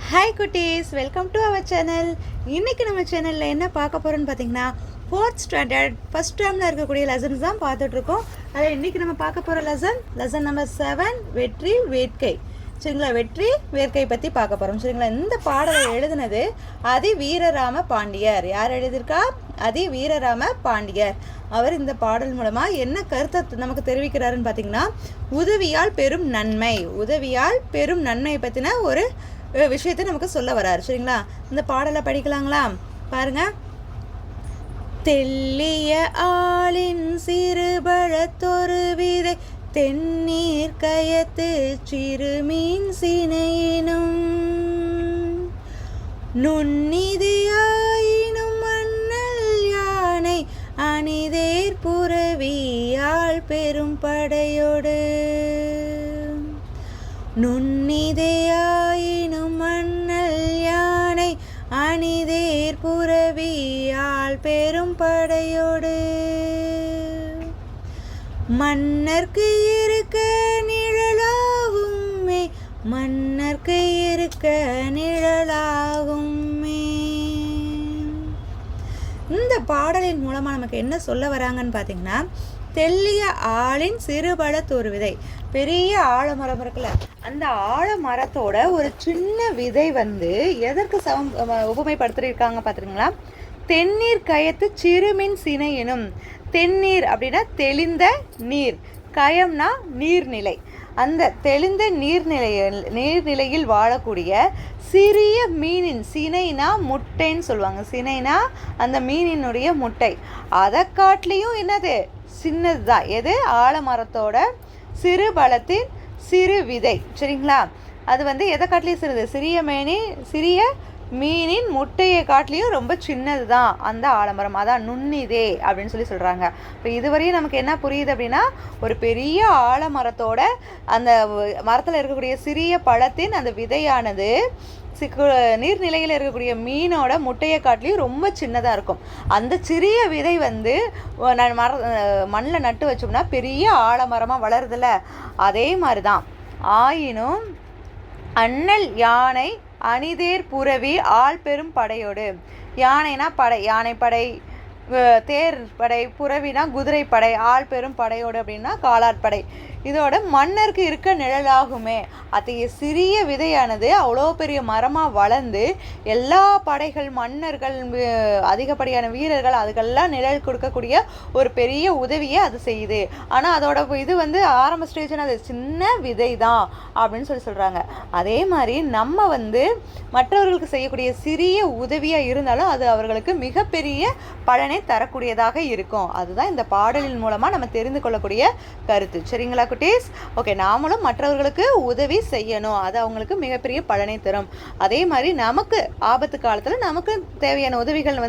Hi குட்டீஸ், welcome to our channel. இன்றைக்கி நம்ம சேனலில் என்ன பார்க்க போகிறோன்னு பார்த்தீங்கன்னா, 4th ஸ்டாண்டர்ட் ஃபஸ்ட் டேர்மில் இருக்கக்கூடிய லெசன்ஸ் தான் பார்த்துட்ருக்கோம். அதில் இன்றைக்கி நம்ம பார்க்க போகிற லெசன் நம்பர் 7, வெற்றி வேட்கை. சரிங்களா, வெற்றி வேட்கை பற்றி பார்க்க போகிறோம். சரிங்களா, இந்த பாடலை எழுதினது அதி வீரராம பாண்டியர். யார் எழுதியிருக்கா? அதி வீரராம பாண்டியர். அவர் இந்த பாடல் மூலமாக என்ன கருத்தை நமக்கு தெரிவிக்கிறாருன்னு பார்த்தீங்கன்னா, உதவியால் பெரும் நன்மை பற்றின ஒரு விஷயத்தை நமக்கு சொல்ல வராரு. சரிங்களா, இந்த பாடலை படிக்கலாங்களா? பாருங்க. தெல்லிய ஆளின் சிறுபழத்தொரு விதை, தென்னீர் கயத்து சிறுமீன் சினையினும், நுண்ணிதியாயினும் மண்ணல் யானை அணிதேர் புறவியால் பெரும் படையோடு, நுண்ணிதையாயினும் மண்ணல் யானை அணிதேர் புறவியால் பெரும் படையோடு, மன்னர்க்கு இருக்க நிழலாகுமே, மன்னர்க்கு இருக்க நிழலாகுமே. இந்த பாடலின் மூலமாக நமக்கு என்ன சொல்ல வராங்கன்னு பார்த்தீங்கன்னா, தெல்லிய ஆளின் சிறுபழத்தொரு விதை. பெரிய ஆலமரம் இருக்குல்ல, அந்த ஆலமரத்தோட ஒரு சின்ன விதை எதற்கு உபமைப்படுத்திருக்காங்க பார்த்துருங்களா? தென்னீர் கயத்து சிறுமின் சினையினும். தென்னீர் அப்படின்னா தெளிந்த நீர், கயம்னா நீர்நிலை. அந்த தெளிந்த நீர்நிலையில் வாழக்கூடிய சிறிய மீனின், சினைனா முட்டைன்னு சொல்லுவாங்க. சினைனா அந்த மீனினுடைய முட்டை. அதை காட்டிலையும் என்னது சின்னது தான். எது? ஆலமரத்தோட சிறு பழத்தின் சிறு விதை. சரிங்களா, அது எதை காட்டிலையும் சிறிது, சிறிய மீனின் முட்டையை காட்டிலையும் ரொம்ப சின்னது தான் அந்த ஆலமரம். அதான் நுண்ணிதே அப்படின்னு சொல்கிறாங்க. இப்போ இதுவரையும் நமக்கு என்ன புரியுது அப்படின்னா, ஒரு பெரிய ஆலமரத்தோட அந்த மரத்தில் இருக்கக்கூடிய சிறிய பழத்தின் அந்த விதையானது நீர்நிலையில் இருக்கக்கூடிய மீனோட முட்டையை காட்டிலையும் ரொம்ப சின்னதாக இருக்கும். அந்த சிறிய விதை மண்ணில் நட்டு வச்சோம்னா பெரிய ஆலமரமாக வளருதில்ல, அதே மாதிரி தான். ஆயினும் அண்ணல் யானை அணிதேர் புரவி ஆள் பெரும் படையோடு. யானைனா படை, யானைப்படை, தேர் படை, புறவினா குதிரை படை, ஆள் பெரும் படையோடு அப்படின்னா காலாட்படை. இதோட மன்னருக்கு இருக்க நிழலாகுமே. அத்தகைய சிறிய விதையானது அவ்வளோ பெரிய மரமாக வளர்ந்து எல்லா படைகள், மன்னர்கள், அதிகப்படியான வீரர்கள் அதுக்கெல்லாம் நிழல் கொடுக்கக்கூடிய ஒரு பெரிய உதவியை அது செய்யுது. ஆனால் அதோட இது ஆரம்ப ஸ்டேஜ்னு அது சின்ன விதை தான் அப்படின்னு சொல்கிறாங்க. அதே மாதிரி நம்ம மற்றவர்களுக்கு செய்யக்கூடிய சிறிய உதவியாக இருந்தாலும் அது அவர்களுக்கு மிகப்பெரிய பலனை தரக்கூடியதாக இருக்கும். அதுதான் இந்த பாடலின் மூலமாக நம்ம தெரிந்து கொள்ளக்கூடிய கருத்து. சரிங்களா குட்டீஸ்? ஓகே, நாமளும் மற்றவர்களுக்கு உதவி செய்யணும். அது அவங்களுக்கு மிகப்பெரிய பலனை தரும். அதே மாதிரி நமக்கு ஆபத்து காலத்தில் நமக்கு தேவையான உதவிகள்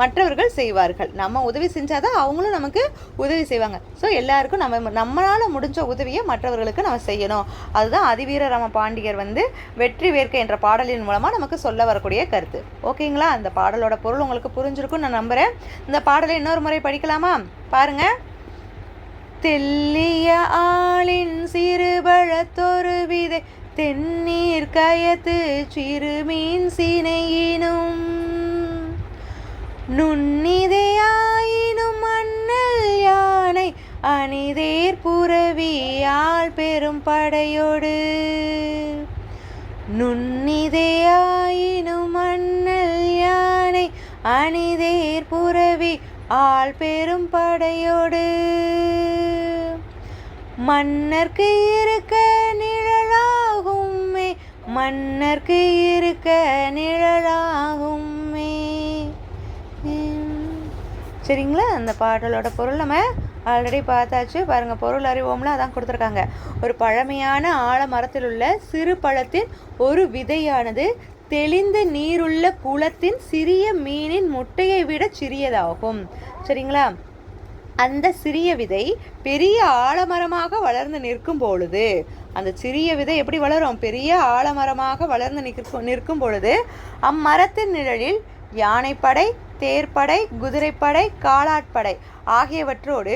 மற்றவர்கள் செய்வார்கள். நம்ம உதவி செஞ்சாதான் அவங்களும் நமக்கு உதவி செய்வாங்க. ஸோ எல்லாருக்கும் நம்மளால் முடிஞ்ச உதவியை மற்றவர்களுக்கு நம்ம செய்யணும். அதுதான் அதிவீரராம பாண்டியர் வெற்றி வேட்கை என்ற பாடலின் மூலமாக நமக்கு சொல்ல வரக்கூடிய கருத்து. ஓகேங்களா? அந்த பாடலோட பொருள் உங்களுக்கு புரிஞ்சிருக்கும் நான் நம்புகிறேன். இந்த பாடலை இன்னொரு முறை படிக்கலாமா? பாருங்க. தெல்லிய ஆளின் சிறுபழத்தொரு விதை, தென்னீர் கயத்து சிறுமீன் சினையினும், நுண்ணிதையாயினும் மண்ணல் யானை அணிதேர் புறவியால் பெரும் படையோடு, நுண்ணிதையாயினும் மண்ணல் யானை அணிதேர் புறவி ஆள் பெரும் படையோடு, மன்னர்க்கு இருக்க நிழலாகுமே, மன்னர்க்கு இருக்க நிழலாகுமே. சரிங்களா, அந்த பாடலோட பொருள் நம்ம ஆல்ரெடி பார்த்தாச்சு. பாருங்கள், பொருள் அறிவோம்ல அதான் கொடுத்துருக்காங்க. ஒரு பழமையான ஆலமரத்தில் உள்ள சிறு பழத்தின் ஒரு விதையானது தெளிந்த நீருள்ள குளத்தின் சிறிய மீனின் முட்டையை விட சிறியதாகும். சரிங்களா, அந்த சிறிய விதை பெரிய ஆலமரமாக வளர்ந்து நிற்கும் பொழுது, அந்த சிறிய விதை எப்படி வளரும்? பெரிய ஆலமரமாக வளர்ந்து நிற்கும் பொழுது அம்மரத்தின் நிழலில் யானைப்படை, தேர்ப்படை, குதிரைப்படை, காலாட்படை ஆகியவற்றோடு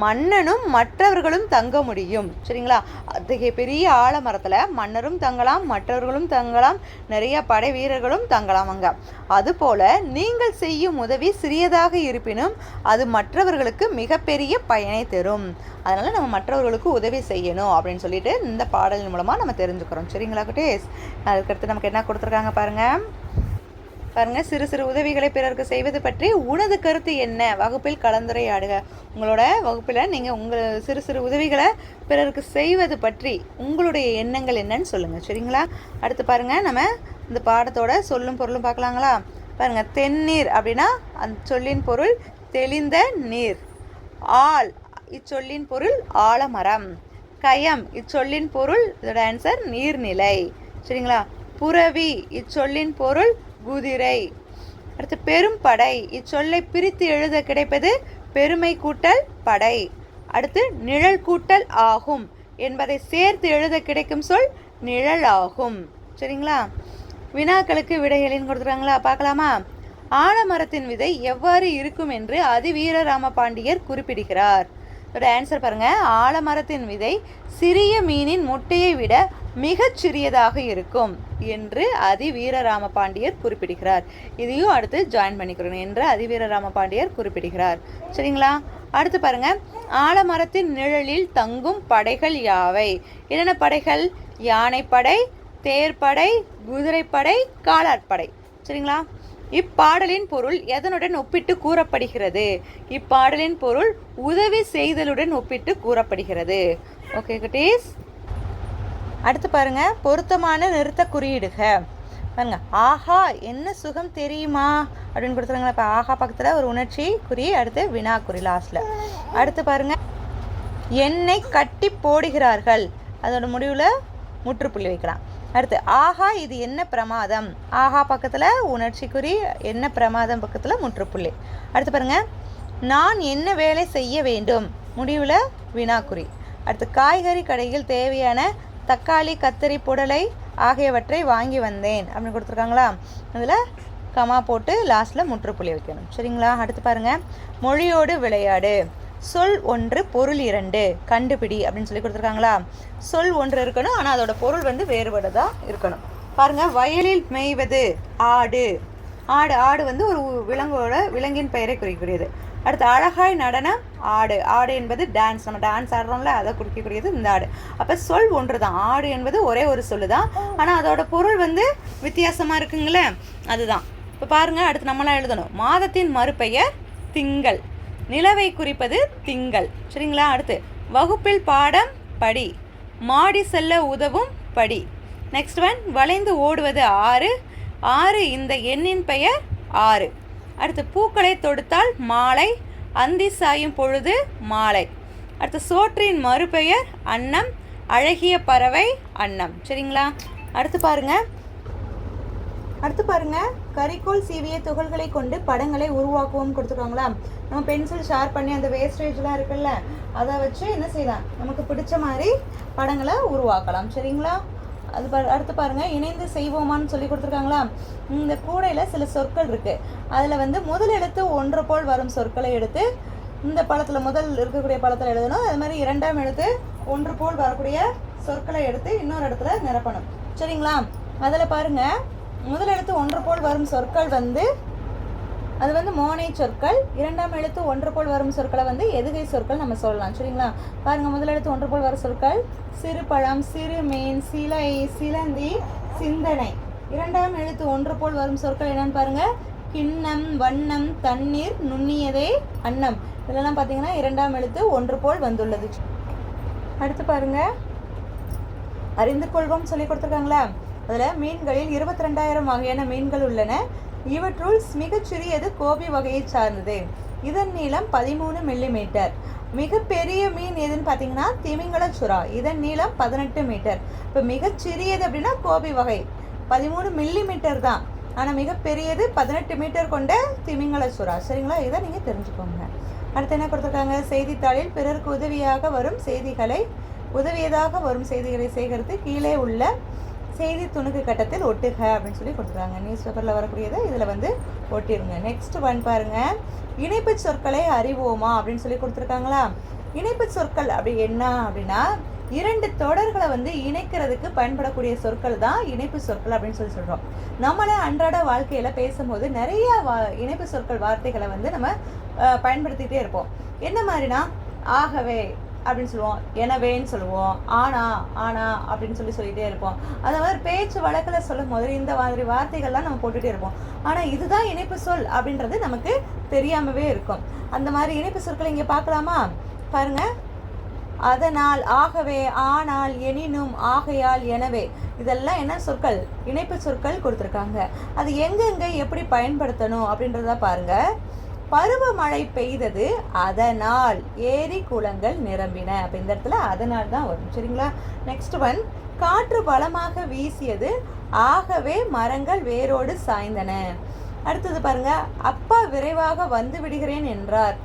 மன்னனும் மற்றவர்களும் தங்க முடியும். சரிங்களா? அத்தகைய பெரிய ஆலமரத்தில் மன்னரும் தங்கலாம், மற்றவர்களும் தங்கலாம், நிறைய படை வீரர்களும் தங்கலாம் அங்க. அதுபோல நீங்கள் செய்யும் உதவி சிறியதாக இருப்பினும் அது மற்றவர்களுக்கு மிகப்பெரிய பயனை தரும். அதனால நம்ம மற்றவர்களுக்கு உதவி செய்யணும் அப்படின்னு சொல்லிட்டு இந்த பாடலின் மூலமா நம்ம தெரிஞ்சுக்கிறோம். சரிங்களா குட்டீஸ்? அதுக்கடுத்து நமக்கு என்ன கொடுத்துருக்காங்க பாருங்க. சிறு சிறு உதவிகளை பிறருக்கு செய்வது பற்றி உனது கருத்து என்ன? வகுப்பில் கலந்துரையாடுக. உங்களோட வகுப்பில் நீங்கள் உங்கள் சிறு சிறு உதவிகளை பிறருக்கு செய்வது பற்றி உங்களுடைய எண்ணங்கள் என்னன்னு சொல்லுங்கள். சரிங்களா? அடுத்து பாருங்கள், நம்ம இந்த பாடத்தோட சொல்லும் பொருளும் பார்க்கலாங்களா? பாருங்கள், தென்னீர் அப்படின்னா அந்த சொல்லின் பொருள் தெளிந்த நீர். ஆல் இச்சொல்லின் பொருள் ஆலமரம். கயம் இச்சொல்லின் பொருள், இதோட ஆன்சர் நீர்நிலை. சரிங்களா? புரவி இச்சொல்லின் பொருள் குதிரை. அடுத்து பெரும் படை இச்சொல்லை பிரித்து எழுத கிடைப்பது பெருமை கூட்டல் படை. அடுத்து நிழல் கூட்டல் ஆகும் என்பதை சேர்த்து எழுத கிடைக்கும் சொல் நிழல் ஆகும். சரிங்களா? வினாக்களுக்கு விடைகளின் கொடுத்துருக்காங்களா? பார்க்கலாமா? ஆலமரத்தின் விதை எவ்வாறு இருக்கும் என்று அதிவீரராம பாண்டியர் குறிப்பிடுகிறார். இதோட ஆன்சர் பாருங்க. ஆலமரத்தின் விதை சிறிய மீனின் முட்டையை விட மிகச் சிறியதாக இருக்கும் என்று அதிவீரராம பாண்டியர் குறிப்பிடுகிறார். இதையும் அடுத்து ஜாயின் பண்ணிக்கிறோம் என்று அதிவீரராம பாண்டியர் குறிப்பிடுகிறார். சரிங்களா? அடுத்து பாருங்க, ஆலமரத்தின் நிழலில் தங்கும் படைகள் யாவை? என்னென்ன படைகள்? யானைப்படை, தேர்ப்படை, குதிரைப்படை, காலாட்படை. சரிங்களா? இப்பாடலின் பொருள் எதனுடன் ஒப்பிட்டு கூறப்படுகிறது? இப்பாடலின் பொருள் உதவி செய்தலுடன் ஒப்பிட்டு கூறப்படுகிறது. ஓகே குட்டீஸ்? அடுத்து பாருங்க, பொருத்தமான நிறுத்த குறியீடுக. பாருங்க, ஆஹா என்ன சுகம் தெரியுமா அப்படின்னு கொடுத்துருங்களா. இப்போ ஆஹா பக்கத்தில் ஒரு உணர்ச்சி குறி, அடுத்து வினா குறி லாஸ்ட்ல. அடுத்து பாருங்க, என்னை கட்டி போடுகிறார்கள், அதோட முடிவில் முற்றுப்புள்ளி வைக்கலாம். அடுத்து ஆஹா இது என்ன பிரமாதம். ஆஹா பக்கத்தில் உணர்ச்சி குறி, என்ன பிரமாதம் பக்கத்தில் முற்றுப்புள்ளி. அடுத்து பாருங்க, நான் என்ன வேலை செய்ய வேண்டும், முடிவில் வினாக்குறி. அடுத்து காய்கறி கடையில் தேவையான தக்காளி, கத்தரி, புடலை ஆகியவற்றை வாங்கி வந்தேன் அப்படின்னு கொடுத்துருக்காங்களா. அதில் கமா போட்டு லாஸ்ட்டில் முற்றுப்புள்ளி வைக்கணும். சரிங்களா? அடுத்து பாருங்கள், மொழியோடு விளையாடு. சொல் ஒன்று பொருள் இரண்டு கண்டுபிடி அப்படின்னு சொல்லி கொடுத்துருக்காங்களா. சொல் ஒன்று இருக்கணும், ஆனால் அதோட பொருள் வந்து வேறுபடுதாக இருக்கணும். பாருங்கள், வயலில் மேய்வது ஆடு. ஆடு ஆடு வந்து ஒரு விலங்கின் பெயரை குறிக்கக்கூடியது. அடுத்து அழகாய் நடனம் ஆடு. ஆடு என்பது டான்ஸ், நம்ம டான்ஸ் ஆடுறோம்ல, அதை குறிக்கக்கூடியது இந்த ஆடு. அப்போ சொல் ஒன்று தான். ஆடு என்பது ஒரே ஒரு சொல்லு தான், ஆனால் அதோட பொருள் வந்து வித்தியாசமாக இருக்குங்களே, அதுதான். இப்போ பாருங்கள், அடுத்து நம்மளாம் எழுதணும். மாதத்தின் மறுபெயர் திங்கள். நிலவை குறிப்பது திங்கள். சரிங்களா? அடுத்து வகுப்பில் பாடம் படி. மாடி செல்ல உதவும் படி. நெக்ஸ்ட் ஒன், வளைந்து ஓடுவது ஆறு. ஆறு இந்த எண்ணின் பெயர் ஆறு. அடுத்து பூக்களை தொடுத்தால் மாலை. அந்தி சாயும் பொழுது மாலை. அடுத்து சோற்றின் மறுபெயர் அன்னம். அழகிய பறவை அன்னம். சரிங்களா? அடுத்து பாருங்க, கரிக்கோல் சீவிய துகள்களை கொண்டு படங்களை உருவாக்குவோம் கொடுத்துருக்காங்களா. நம்ம பென்சில் ஷார்ப் பண்ணி அந்த வேஸ்டேஜ்லாம் இருக்குல்ல, அதை வச்சு என்ன செய்யலாம், நமக்கு பிடிச்ச மாதிரி படங்களை உருவாக்கலாம். சரிங்களா? அடுத்து பாருங்க, இணைந்து செய்வோமான்னு சொல்லி கொடுத்துருக்காங்களா. இந்த கூடையில் சில சொற்கள் இருக்குது. அதில் வந்து முதல் எழுத்து ஒன்று போல் வரும் சொற்களை எடுத்து இந்த பழத்தில் முதல் இருக்கக்கூடிய பழத்தில் எழுதணும். அது மாதிரி இரண்டாம் எழுத்து ஒன்று போல் வரக்கூடிய சொற்களை எடுத்து இன்னொரு இடத்துல நிரப்பணும். சரிங்களா? அதில் பாருங்கள், முதல் எழுத்து ஒன்று போல் வரும் சொற்கள் வந்து அது வந்து மோனை சொற்கள். இரண்டாம் எழுத்து ஒன்று போல் வரும் சொற்களை வந்து எதுகை சொற்கள் நம்ம சொல்லலாம். சரிங்களா? பாருங்கள், முதல் எழுத்து ஒன்று போல் வரும் சொற்கள் சிறு பழம், சிறு மீன், சிலை, சிலந்தி, சிந்தனை. இரண்டாம் எழுத்து ஒன்று போல் வரும் சொற்கள் என்னன்னு பாருங்கள், கிண்ணம், வண்ணம், தண்ணீர், நுண்ணியதே, அன்னம். இதெல்லாம் பார்த்தீங்கன்னா இரண்டாம் எழுத்து ஒன்று போல் வந்துள்ளது. அடுத்து பாருங்கள், அறிந்து கொள்வோம் சொல்லி கொடுத்துருக்காங்களா. அதில் மீன்களில் 22,000 வகையான மீன்கள் உள்ளன. இவற்றுள் மிகச்சிறியது கோபி வகையை சார்ந்தது. இதன் நீளம் 13 மில்லிமீட்டர். மிகப்பெரிய மீன் எதுன்னு பார்த்தீங்கன்னா திமிங்கல சுறா. இதன் நீளம் 18 மீட்டர். இப்போ மிகச்சிறியது அப்படின்னா கோபி வகை 13 மில்லிமீட்டர் தான், ஆனால் மிகப்பெரியது 18 மீட்டர் கொண்ட திமிங்கல சுறா. சரிங்களா? இதை நீங்கள் தெரிஞ்சுக்கோங்க. அடுத்து என்ன கொடுத்துருக்காங்க, செய்தித்தாளில் பிறருக்கு உதவியதாக வரும் செய்திகளை சேகரித்து கீழே உள்ள செய்தி துணுக்கு கட்டத்தில் ஒட்டுக அப்படின்னு சொல்லி கொடுத்துருக்காங்க. நியூஸ் பேப்பரில் வரக்கூடியதை இதில் வந்து ஒட்டிடுங்க. நெக்ஸ்ட் ஒன் பாருங்கள், இணைப்பு சொற்களை அறிவோமா அப்படின்னு சொல்லி கொடுத்துருக்காங்களா. இணைப்பு சொற்கள் அப்படி என்ன அப்படின்னா, 2 தொடர்களை வந்து இணைக்கிறதுக்கு பயன்படக்கூடிய சொற்கள் தான் இணைப்பு சொற்கள் அப்படின்னு சொல்லி சொல்கிறோம். நம்மளே அன்றாட வாழ்க்கையில் பேசும்போது நிறைய இணைப்பு சொற்கள் வார்த்தைகளை வந்து நம்ம பயன்படுத்திகிட்டே இருப்போம். என்ன மாதிரினா, ஆகவே அப்படின்னு சொல்லுவோம், எனவேன்னு சொல்லுவோம், ஆனா ஆனா அப்படின்னு சொல்லிகிட்டே இருப்போம். அந்த மாதிரி பேச்சு வழக்கில் சொல்லும் போது இந்த மாதிரி வார்த்தைகள்லாம் நம்ம போட்டுகிட்டே இருப்போம். ஆனால் இதுதான் இணைப்பு சொல் அப்படின்றது நமக்கு தெரியாமவே இருக்கும். அந்த மாதிரி இணைப்பு சொற்களை இங்கே பார்க்கலாமா பாருங்க. அதனால், ஆகவே, ஆனால், எனினும், ஆகையால், எனவே, இதெல்லாம் என்ன சொற்கள்? இணைப்பு சொற்கள் கொடுத்துருக்காங்க. அது எங்கெங்க எப்படி பயன்படுத்தணும் அப்படின்றத பாருங்க. பருவமழை பெய்தது, அதனால் ஏரி குளங்கள் நிரம்பின. அப்போ இந்த இடத்துல அதனால் தான் வரும். சரிங்களா. நெக்ஸ்ட் ஒன், காற்று பலமாக வீசியது, ஆகவே மரங்கள் வேரோடு சாய்ந்தன. அடுத்தது பாருங்க, அப்பா விரைவாக வந்து விடுகிறேன் என்றார்,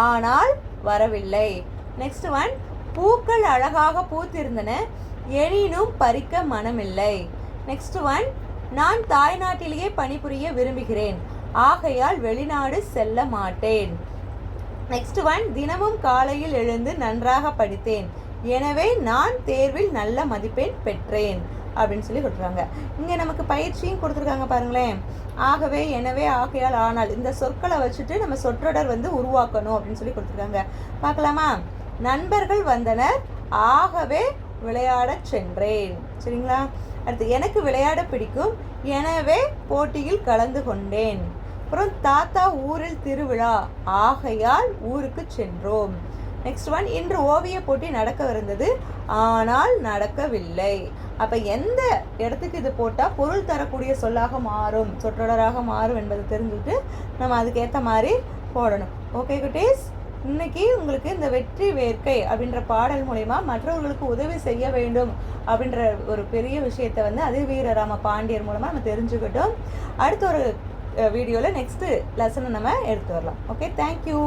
ஆனால் வரவில்லை. நெக்ஸ்ட் ஒன், பூக்கள் அழகாக பூத்திருந்தன, எனினும் பறிக்க மனமில்லை. நெக்ஸ்ட் ஒன், நான் தாய்நாட்டிலேயே பணிபுரிய விரும்புகிறேன், ஆகையால் வெளிநாடு செல்ல மாட்டேன். நெக்ஸ்ட் ஒன், தினமும் காலையில் எழுந்து நன்றாக படித்தேன், எனவே நான் தேர்வில் நல்ல மதிப்பெண் பெற்றேன் அப்படின்னு சொல்லி கொடுத்துருக்காங்க. இங்கே நமக்கு பயிற்சியும் கொடுத்துருக்காங்க பாருங்களேன். ஆகவே, எனவே, ஆகையால், ஆனால் இந்த சொற்களை வச்சுட்டு நம்ம சொற்றொடர் வந்து உருவாக்கணும் அப்படின்னு சொல்லி கொடுத்துருக்காங்க. பார்க்கலாமா. நண்பர்கள் வந்தனர், ஆகவே விளையாடச் சென்றேன். சரிங்களா. அடுத்து, எனக்கு விளையாட பிடிக்கும், எனவே போட்டியில் கலந்து கொண்டேன். அப்புறம், தாத்தா ஊரில் திருவிழா, ஆகையால் ஊருக்கு சென்றோம். நெக்ஸ்ட் ஒன், இன்று ஓவிய போட்டி நடக்கவிருந்தது, ஆனால் நடக்கவில்லை. அப்போ எந்த இடத்துக்கு இது போட்டால் பொருள் தரக்கூடிய சொல்லாக மாறும், சொற்றொடராக மாறும் என்பதை தெரிஞ்சுட்டு நம்ம அதுக்கேற்ற மாதிரி போடணும். ஓகே குட்டீஸ், இன்னைக்கு உங்களுக்கு இந்த வெற்றி வேர்க்கை அப்படின்ற பாடல் மூலயமா மற்றவர்களுக்கு உதவி செய்ய வேண்டும் அப்படின்ற ஒரு பெரிய விஷயத்தை வந்து அதிவீரராம பாண்டியர் மூலமாக நம்ம தெரிஞ்சுக்கிட்டோம். அடுத்த ஒரு வீடியோவில் நெக்ஸ்ட்டு லெசனை நம்ம எடுத்து வரலாம். Okay, thank you.